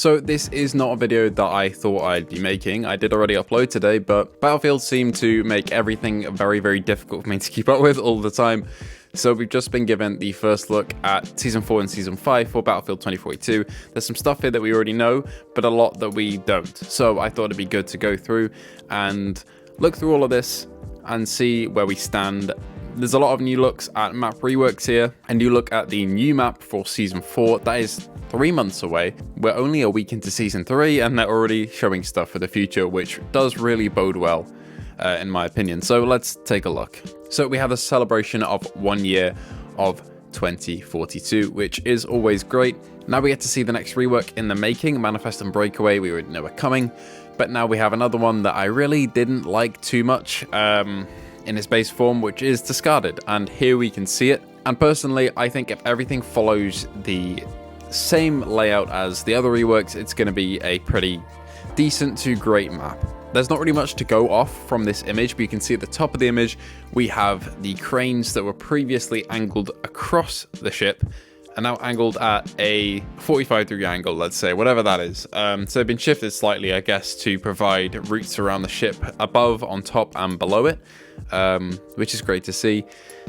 So this is not a video that I thought I'd be making. I did already upload today, but Battlefield seemed to make everything very, very difficult for me to keep up with all the time. So we've just been given the first look at Season 4 and Season 5 for Battlefield 2042. There's some stuff here that we already know, but a lot that we don't. So I thought it'd be good to go through and look through all of this and see where we stand. There's a lot of new looks at map reworks here, and you look at the new map for Season 4. That is 3 months away. We're only a week into Season 3, and they're already showing stuff for the future, which does really bode well, in my opinion. So let's take a look. So we have a celebration of 1 year of 2042, which is always great. Now we get to see the next rework in the making, Manifest and Breakaway. We already know are coming, but now we have another one that I really didn't like too much in its base form, which is Discarded, and here we can see it. And personally, I think if everything follows the same layout as the other reworks, it's going to be a pretty decent to great map. There's not really much to go off from this image, but you can see at the top of the image we have the cranes that were previously angled across the ship and now angled at a 45-degree angle, let's say, whatever that is. So they've been shifted slightly, I guess, to provide routes around the ship above, on top, and below it, which is great to see.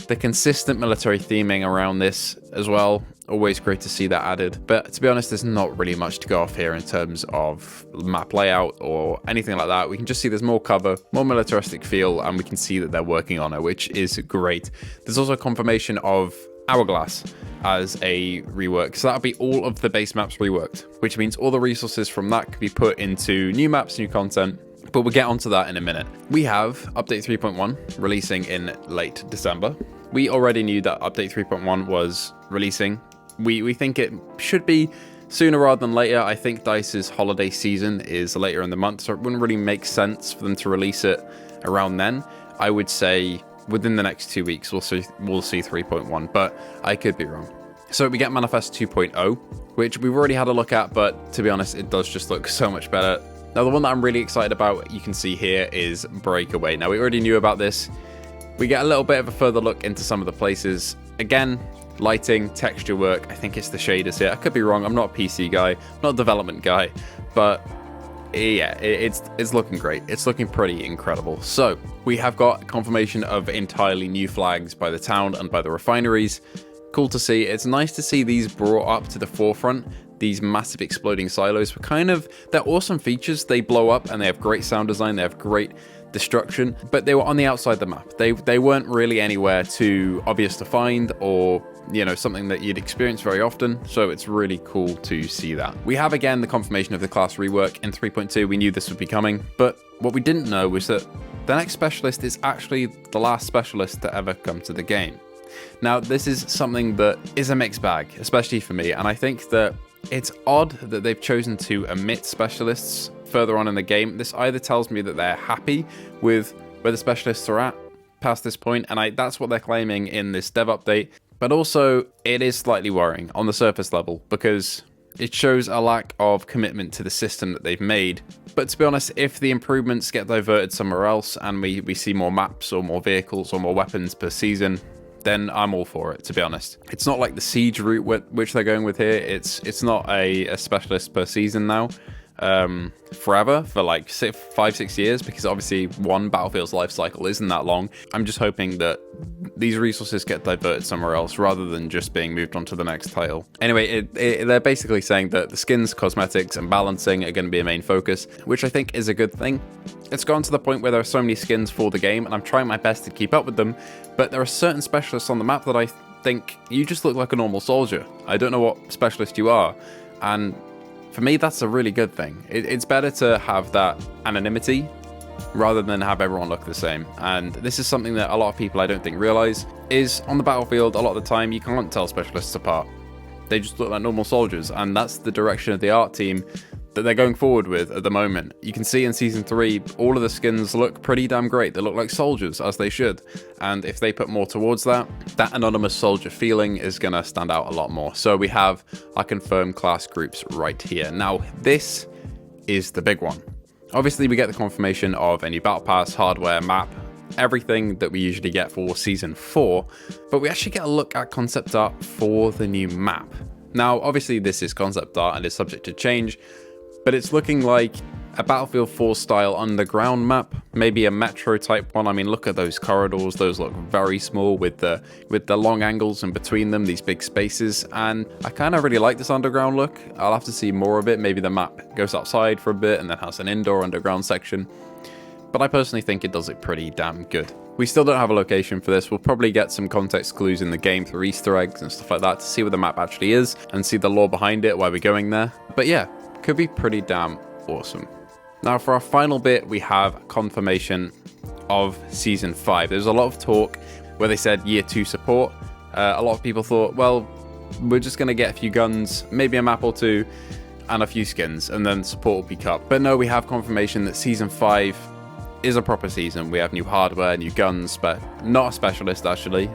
The consistent military theming around this as well, always great to see that added. But to be honest, there's not really much to go off here in terms of map layout or anything like that. We can just see there's more cover, more militaristic feel, and we can see that they're working on it, which is great. There's also confirmation of Hourglass as a rework, so that'll be all of the base maps reworked, which means all the resources from that could be put into new maps, new content, but we'll get onto that in a minute. We have Update 3.1 releasing in late December. We already knew that Update 3.1 was releasing. We think it should be sooner rather than later. I think DICE's holiday season is later in the month, so it wouldn't really make sense for them to release it around then. I would say within the next 2 weeks, we'll see 3.1, but I could be wrong. So we get Manifest 2.0, which we've already had a look at, but to be honest, it does just look so much better. Now, the one that I'm really excited about, you can see here, is Breakaway. Now, we already knew about this. We get a little bit of a further look into some of the places. Again, lighting, texture work. I think it's the shaders here. I could be wrong. I'm not a PC guy, not a development guy, but yeah, it's looking great. It's looking pretty incredible. So we have got confirmation of entirely new flags by the town and by the refineries. Cool to see. It's nice to see these brought up to the forefront. These massive exploding silos were they're awesome features. They blow up and they have great sound design. They have great destruction, but they were on the outside of the map. They weren't really anywhere too obvious to find, or something that you'd experience very often. So it's really cool to see that. We have again the confirmation of the class rework in 3.2. We knew this would be coming, but what we didn't know was that the next specialist is actually the last specialist to ever come to the game. Now, this is something that is a mixed bag, especially for me, and I think that it's odd that they've chosen to omit specialists further on in the game. This either tells me that they're happy with where the specialists are at past this point, and that's what they're claiming in this dev update, but also it is slightly worrying on the surface level because it shows a lack of commitment to the system that they've made. But to be honest, if the improvements get diverted somewhere else and we see more maps or more vehicles or more weapons per season, then I'm all for it, to be honest. It's not like the siege route which they're going with here. It's not a specialist per season now, forever, for like 5-6 years, because obviously one Battlefield's life cycle isn't that long. I'm just hoping that these resources get diverted somewhere else rather than just being moved on to the next title. Anyway, they're basically saying that the skins, cosmetics, and balancing are going to be a main focus, which I think is a good thing. It's gone to the point where there are so many skins for the game, and I'm trying my best to keep up with them, but there are certain specialists on the map that I think you just look like a normal soldier. I don't know what specialist you are, and for me, that's a really good thing. It's better to have that anonymity rather than have everyone look the same. And this is something that a lot of people I don't think realize is on the battlefield, a lot of the time you can't tell specialists apart. They just look like normal soldiers, and that's the direction of the art team that they're going forward with at the moment. You can see in Season 3, all of the skins look pretty damn great. They look like soldiers, as they should. And if they put more towards that anonymous soldier feeling is going to stand out a lot more. So we have our confirmed class groups right here. Now, this is the big one. Obviously, we get the confirmation of a new battle pass, hardware, map, everything that we usually get for Season 4, but we actually get a look at concept art for the new map. Now, obviously this is concept art and is subject to change, but it's looking like a Battlefield 4 style underground map, maybe a metro type one. I mean, look at those corridors, those look very small with the long angles in between them, these big spaces, and I kind of really like this underground look. I'll have to see more of it. Maybe the map goes outside for a bit and then has an indoor underground section, but I personally think it does it pretty damn good. We still don't have a location for this. We'll probably get some context clues in the game through Easter eggs and stuff like that to see where the map actually is and see the lore behind it, why we're going there. But yeah, could be pretty damn awesome. Now for our final bit, we have confirmation of Season 5. There's a lot of talk where they said Year 2 support. A lot of people thought, well, we're just going to get a few guns, maybe a map or two, and a few skins, and then support will be cut. But no, we have confirmation that Season 5 is a proper season. We have new hardware, new guns, but not a specialist actually,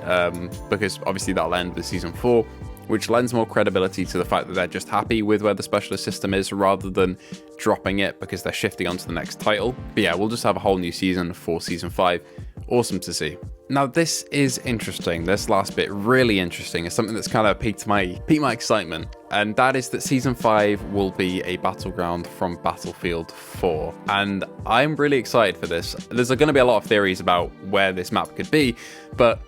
because obviously that'll end with Season 4, which lends more credibility to the fact that they're just happy with where the specialist system is rather than dropping it because they're shifting onto the next title. But yeah, we'll just have a whole new season for Season 5. Awesome to see. Now this is interesting. This last bit really interesting. It's something that's kind of piqued my excitement, and that is that Season 5 will be a battleground from Battlefield 4, and I'm really excited for this. There's going to be a lot of theories about where this map could be, but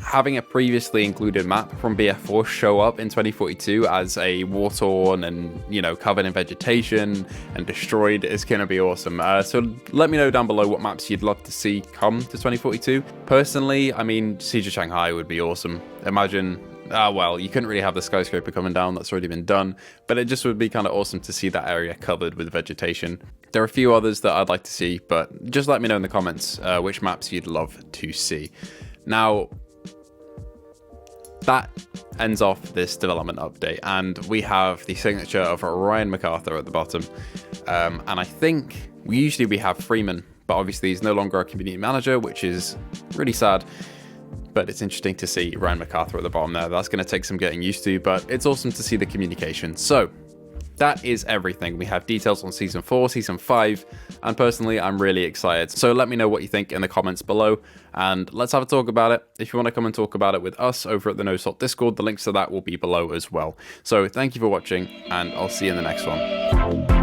having a previously included map from BF4 show up in 2042 as a war-torn and, you know, covered in vegetation and destroyed is going to be awesome. So let me know down below what maps you'd love to see come to 2042. Personally, I mean, Siege of Shanghai would be awesome. Imagine, well, you couldn't really have the skyscraper coming down, that's already been done, but it just would be kind of awesome to see that area covered with vegetation. There are a few others that I'd like to see, but just let me know in the comments which maps you'd love to see. Now, that ends off this development update, and we have the signature of Ryan MacArthur at the bottom. And I think we have Freeman, but obviously he's no longer our community manager, which is really sad. But it's interesting to see Ryan MacArthur at the bottom there. That's going to take some getting used to, but it's awesome to see the communication. So that is everything. We have details on Season 4, Season 5, and personally, I'm really excited. So let me know what you think in the comments below, and let's have a talk about it. If you want to come and talk about it with us over at the No Salt Discord, the links to that will be below as well. So thank you for watching, and I'll see you in the next one.